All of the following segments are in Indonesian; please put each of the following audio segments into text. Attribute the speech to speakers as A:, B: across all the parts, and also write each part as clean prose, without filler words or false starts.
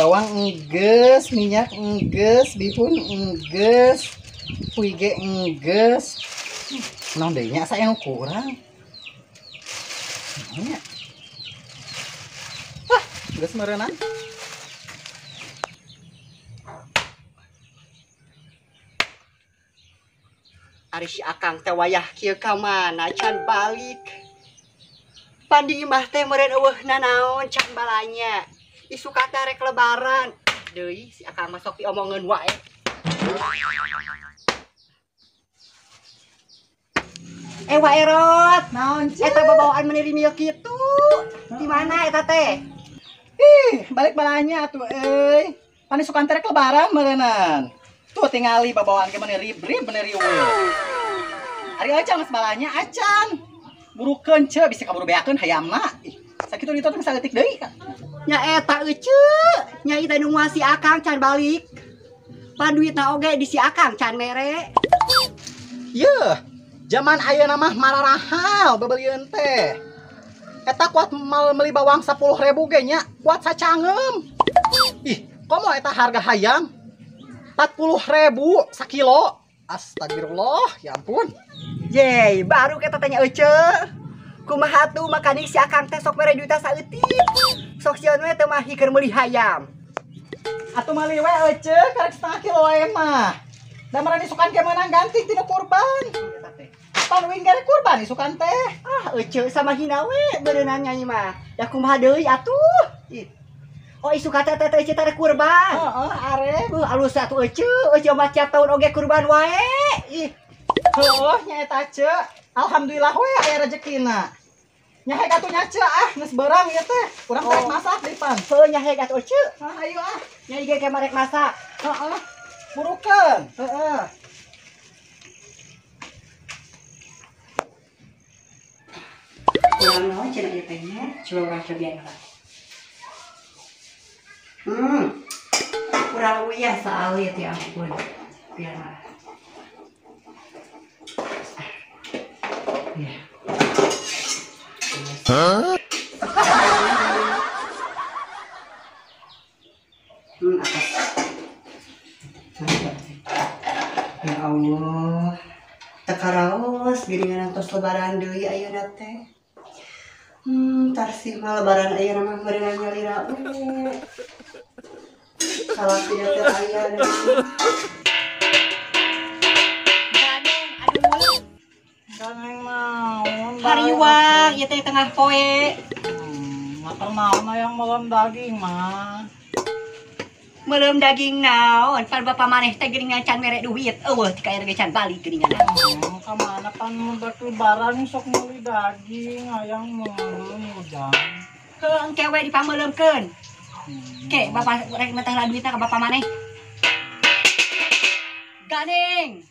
A: bawang engges, minyak engges, bihun engges, puige engges. Naon deui nya asa yang kurang. Nya. Wah, geus meureunnan.
B: Ari si Akang teh wayah kieu ka mana can balik. Pandi imah teh meureun eueuhna naon can balanya. Isuka teh rek lebaran. Deui si Akang mah sok diomongeun wae. Wae Rod,
A: Naon
B: eta babawaan meniri mieu kitu. Di mana eta teh?
A: Balik balanya atuh euy. Pani sukan rek lebaran meureunnan. Tuh tingali babawaan ke mana rib-rib bener riweuh. Ari acan geus balanya acan. Burukeun ce bisa kaburu beakeun hayamna. Sakitu ditu teh saeutik deui kan.
B: Nya eta euceu, nyai teh nu si Akang can balik. Pan duitna oge di si Akang can mere.
A: Yeuh, zaman ayeuna mah mararahal bebelieun teh. Eta kuat meuli bawang 10.000 ge nya, kuat sacangeum. Ih, komo eta harga hayam? 40.000 sakilo. Astagfirullah, ya ampun.
B: Yeay, baru kita tanya euceu. Kumaha tuh makani si Akang teh sok mere duitna saeutik. Sok sieun we teh mah hikeun meuli hayam.
A: Atuh meuli we euceu karek setengah kilo wae mah. Da marani sukan ke meunang ganti tina kurban. Pan wing garek kurban isukan teh.
B: Euceu sama hina we beuneunan nyai mah. Ya kumaha deui atuh. Oh isuka teh teh euceu teh kurban.
A: Heeh, arek.
B: Alus atuh euceu mah tiap tahun oge kurban wae.
A: Heuh, nya eta ce. Alhamdulillah we aya rezekina. Nya heg atuh nya ce geus beurang ieu teh. Urang karek masak deui pan.
B: Heuh nya heg atuh euceu.
A: Ayo
B: Nyai ge kemarek masak.
A: Heeh. Burukeun.
B: Heeh. Kurang naon cenah ieu teh nya? Coba urang cobian lah. Kurang uyah saalit ya ampun. Biar ya.
A: Hah?
B: Ya Allah. Tekaraos giringan tos lebaran deui ayeuna teh. Tar sih mah lebaran ayeuna mah meureunna nyalira salah tidak teh aya deui.
A: Ganeng naon?
B: Hariwang ieu teh tengah poe.
A: Makan naon yang malam daging mah.
B: Meuleum daging naon? Pan bapa maneh teh geuningan can mere duit. Eueuh ti ka ge can balik geuningan.
A: Kamana pan mudak lebaran sok meuli daging hayang meuleuh mudang.
B: Heuh engke we dipameuleukeun. Ke bapa rek mentahna duitna ka bapa maneh. Ganeng.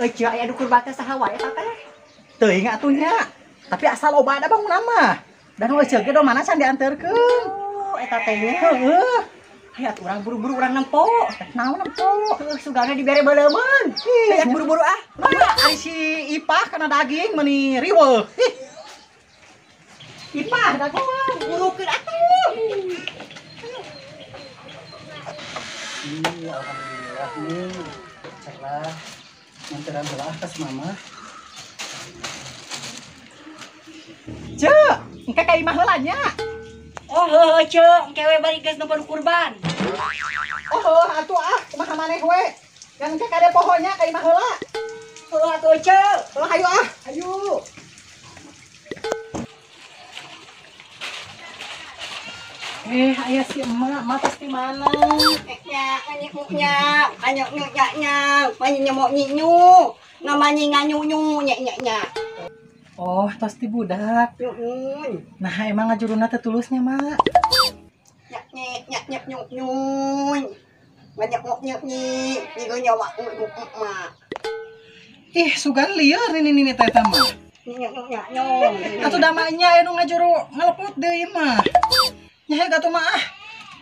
B: Euceu aya dukur bata saha wae eta teh?
A: Teuing atuh nya. Tapi asal loba ada bangunan mah. Dan euceu ge do mana can dianterkeun.
B: Oh, eta teh nya.
A: Heeh.
B: Hayat urang buru-buru urang nempo.
A: Naon nempo?
B: Sugana dibere beuleumeun. Hayat buru-buru ah.
A: Ari si Ipah kana daging meuni riweuh.
B: Ipah dagoan burukeun atuh.
A: Alhamdulillah. Cerah. Manteran heula kas mama. Cek, engke ka imah heula nya.
B: Oh heuh ceu, engke we bari geus nempo kurban.
A: Oh, atuh kumaha maneh we. Kan engke kade pohonya ka imah heula.
B: Heuh atuh ceu.
A: Heula hayu hayu. Aya si emak, matas di mana?
B: Nya, anyok nyok nyinyu, namanya nganyunyu nya.
A: Oh, tos ti budak.
B: Nyun.
A: Nah, emang ngajuruna teh tulusnya, Mak.
B: Nyak nyek nyak nyak nyuk nyun. Banyak ngok nyek nyik. Nigo nyawa mak.
A: Ih, sugan liar ini teh mah.
B: Nyak nyuk nyak nyong.
A: Atuh damanya anu ngajuru ngaleput deui mah. Nya gatuh mah ah.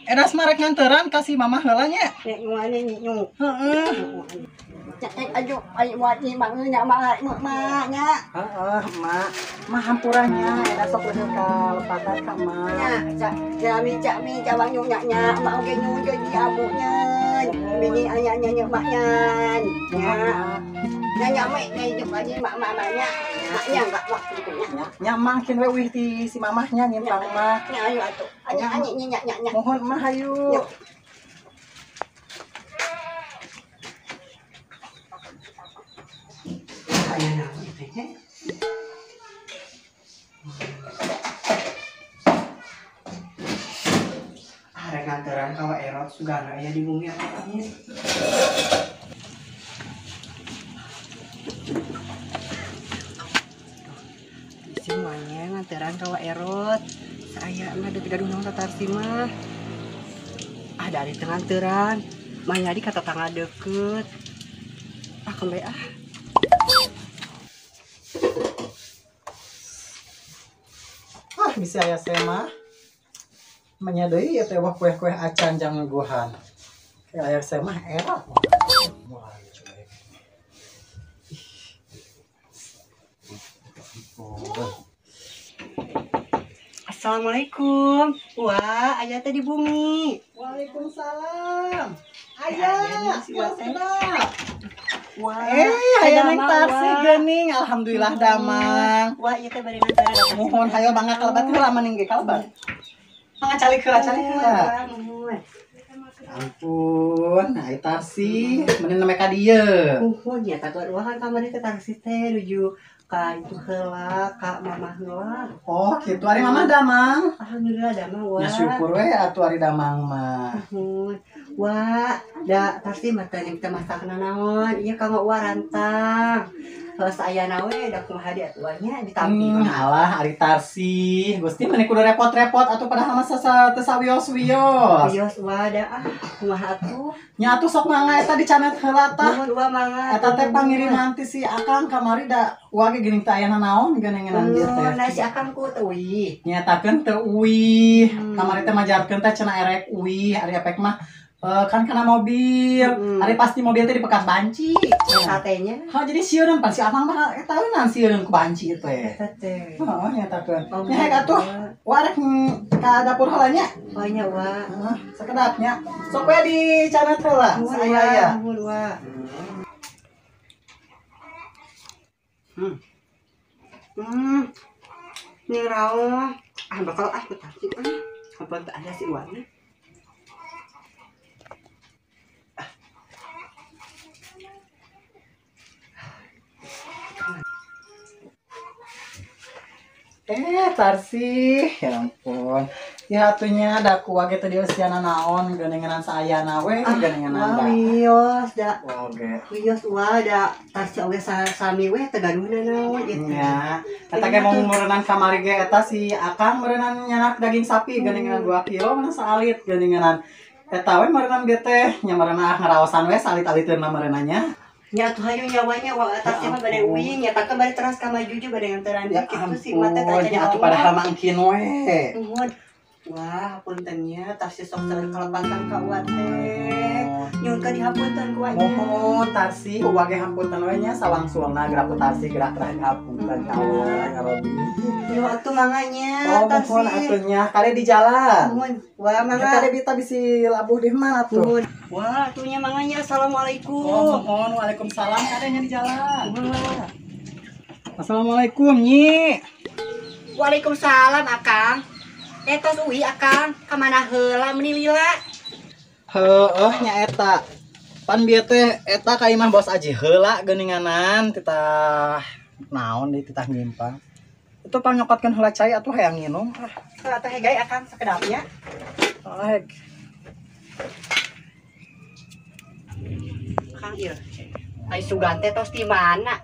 A: Edas marek nganteran kasih mama heula nya.
B: Nyak nyuane nyuk.
A: Heeh.
B: Nyak ayo ayo buat ni mak nyak mak nya.
A: Heeh, Mak. Mah hampurannya edas sok leuheuh ka lepatan ka Mak.
B: Jami jawang nyuk nyak nyak mak oge nyuk jadi abunya. Bini ayahnya nyuk maknya. Nyak mek dai nyuk aja mak maknya. Maknya enggak waktu itu nya.
A: Nya mangkin we wih ti si mamahnya nyimpang mah.
B: Nya ayo atuh. Anya nyak.
A: Mohon mah hayu.
B: Aya naon teh nya. Arek nganteran ka erot sugana aya di bumi apanya. Semuanya nganteran ka erot. Saya mah deuk gaduh naon tatarsi mah. Ah dari tenganteran. Maya di kata tangga deket. Ah kembali ah.
A: Ah, bisa aya saya mah. Menyadari ya teh wah kue-kue acan jang nguguhan. Kayak aya saya mah erat.
B: Assalamualaikum. Wah, ayah teh di bumi.
A: Waalaikumsalam.
B: Ayah,
A: Ayah,
B: siapa teh? Wah,
A: aya neng tarsi geuning. Alhamdulillah damang.
B: Wah, ieu teh bari nantara.
A: Mohon hayo bangga kalebat heula mending ge kalebat. Mangga calik heula. Ampun, ai tarsi, mending neme ka dieu.
B: Mohon ya tak wah kan kamari teh tarsi teh nuju ka itu heula, ka mamah heula.
A: Oh, kitu ari mamah damang.
B: Alhamdulillah damang wah.
A: Ya syukur we atuh ari damang mah.
B: Mohon. Wah, da tarsi mah teh kita masakna naon? Ieu kanggo warantang. Saya nawe da kumaha di atuannya ditampi.
A: Alah ari tarsi, Gusti meni kudu repot-repot atuh padahal mah teu sawios-wios.
B: Wios wada ah kumaha atuh?
A: Nya atuh sok mangga eta dicanet heula tah.
B: Mohon dua mangga.
A: Eta teh pangiriman ti si Akang kamari da wage geuning teh aya naon geunengan dieu teh.
B: Nah si akang ku teuwi.
A: Nyatakeun teu uih. Kamari teh majarkeun teh cenah erek uih, ari epek mah kan kena mobil. Ari pasti mobil teh dipekas banci.
B: Satenya.
A: Ha jadi sieun pan si Akang mah eta eunan sieun ku banci teh.
B: Eta teh.
A: Heeh nyatakeun. Nya hek atuh warek ka dapur heula nya.
B: Oh nya wa.
A: Heeh, sakedapnya. Sok we dicanet heula. Saya aya.
B: Mohon wa. Ini rawa. Ah bakal ah betasi ah. Apa tak ada si warna?
A: Tarsi, ya ampun. Ya atunya da ku wage teh dieu siana naon geunengan saayana we geunengan anda.
B: Wios da.
A: Oge.
B: Wios wa da tarsi oge sami we tegaduhna naon gitu.
A: Nya, eta ge mau meureunnan kamari ge eta si Akang meureunnan nyanak daging sapi geunengan 2 kilo mana salit geunengan. Eta we meureunnan ge teh nya meureunna ngaraosan we salit-aliteunna meureunanya.
B: Nya tuh hayu nyawanya wa atasnya mah bade uing nya tak bade teras ka majuju bade nganteran kitu sih mata teh jadi
A: atuh padahal mah engkin we.
B: Wah, puntennya tarsi sok terkelepatan ka uat teh. Nyun ka dihapunten ku anya.
A: Mohon tarsi wage hampunten we nya sawangsulna gerak tarsi gerak teh dihapunten ka Allah ya Rabbi.
B: Yo atuh manganya
A: tarsi. Mohon atunya kali di jalan.
B: Mohon. Wah, mangga
A: kali bita bisi labuh di mana tuh?
B: Wah, atunya manganya assalamualaikum.
A: Oh, mohon waalaikumsalam kadanya di jalan. Wah. Assalamualaikum Nyi.
B: Waalaikumsalam Akang. Tos uwi Akang, kamana heula meuni lila?
A: Heueuh nya eta. Pan bieu teh eta ka imah bos aji heula geuninganan titah naon di titah nyimpang. Itu pangapatkeun heula cai atuh hayang nginum.
B: Teh hegay Akang sakedapnya.
A: Heg.
B: Akang ieu. Ai sugan teh tos di mana?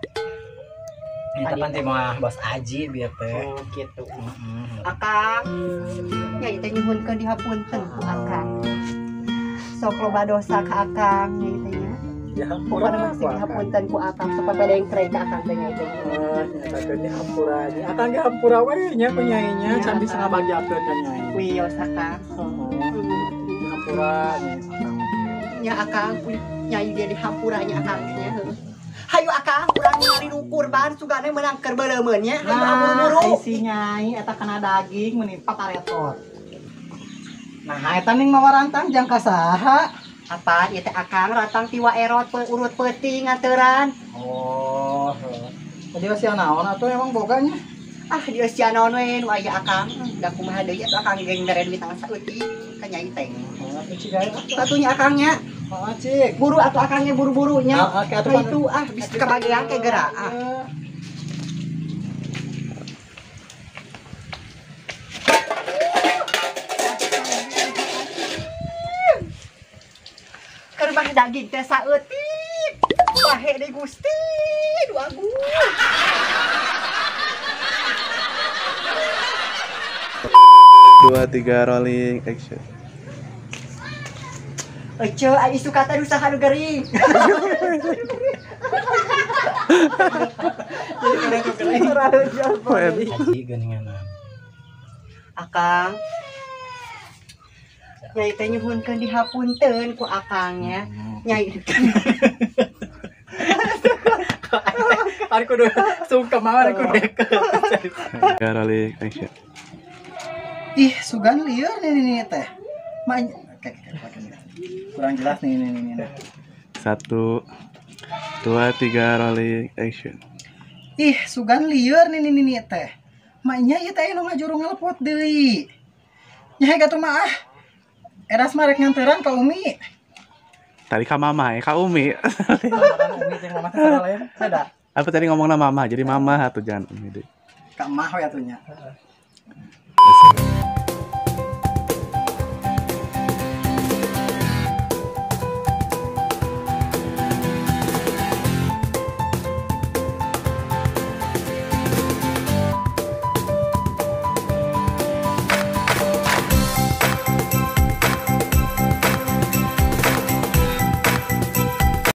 A: Ini teman teh mah Bos Aji bieu teh.
B: Oh gitu.
A: Heeh.
B: Akang nyai teh nyuhunkeun dihapunten ku akang. Sok loba dosa ka akang nyai teh nya.
A: Ya
B: Pokoknya masih dihapunten ku akang supaya pada yang krek ka akang teh nyai teh.
A: Nyata ke dihampura nya. Akan dihampura we nya ku nyai nya can bisa ngabagiakeun ka nyai.
B: Wios akang.
A: Dihampura nya akang.
B: Nya akang nyai dia dihampura nya akang nya heuh. Hayu akang urang ningali nu kurban sugane meunang keur beuleumeun nya. Hayu aburu-buru.
A: Ai si nyai eta kena daging meuni paparetot. Nah, eta ning mawarantang jang ka saha?
B: Apa ieu teh akang ratang tiwa erot urut peuting ngateuran.
A: Oh. Jadi sia naon atuh emang boganya?
B: Ah di usia naon we nu aya akang. Da kumaha deui atuh akang geng mere duit tangan saeutik ka nyai teh.
A: Oh, cuci gaya.
B: Atunya akangnya.
A: Oh, cik.
B: Buru atuh akangnya buru-burunya.
A: Oke, atuh
B: Itu bisa kebagian ke gerak. Kerbah daging teh saeutik. Bahe deui Gusti. Duh agung.
C: 2 3 rolling action.
B: Ece ai suka teh usaha nu gering.
A: Aji geuningan.
B: Akang nyai teh nyuhunkeun dihapunten ku akangnya. Nyai
A: Ari kudu sungkem mah kudu deket.
C: 3 rolling action.
A: Ih, sugan lieur nih teh. Mak kurang jelas nih.
C: 1 2 3 rolling action.
A: Ih, sugan lieur nih teh. Maknya ieu teh nu ngajuru ngelepot deui. Nyai gatuh mah ah. Eras mah rek nganteuran ka Umi.
C: Tadi ka mama ka Umi.
A: Umi jeung mama teh sada lain. Sada.
C: Apa tadi ngomongna mama jadi mama atuh jangan Umi deui.
A: Ka emah we atunya.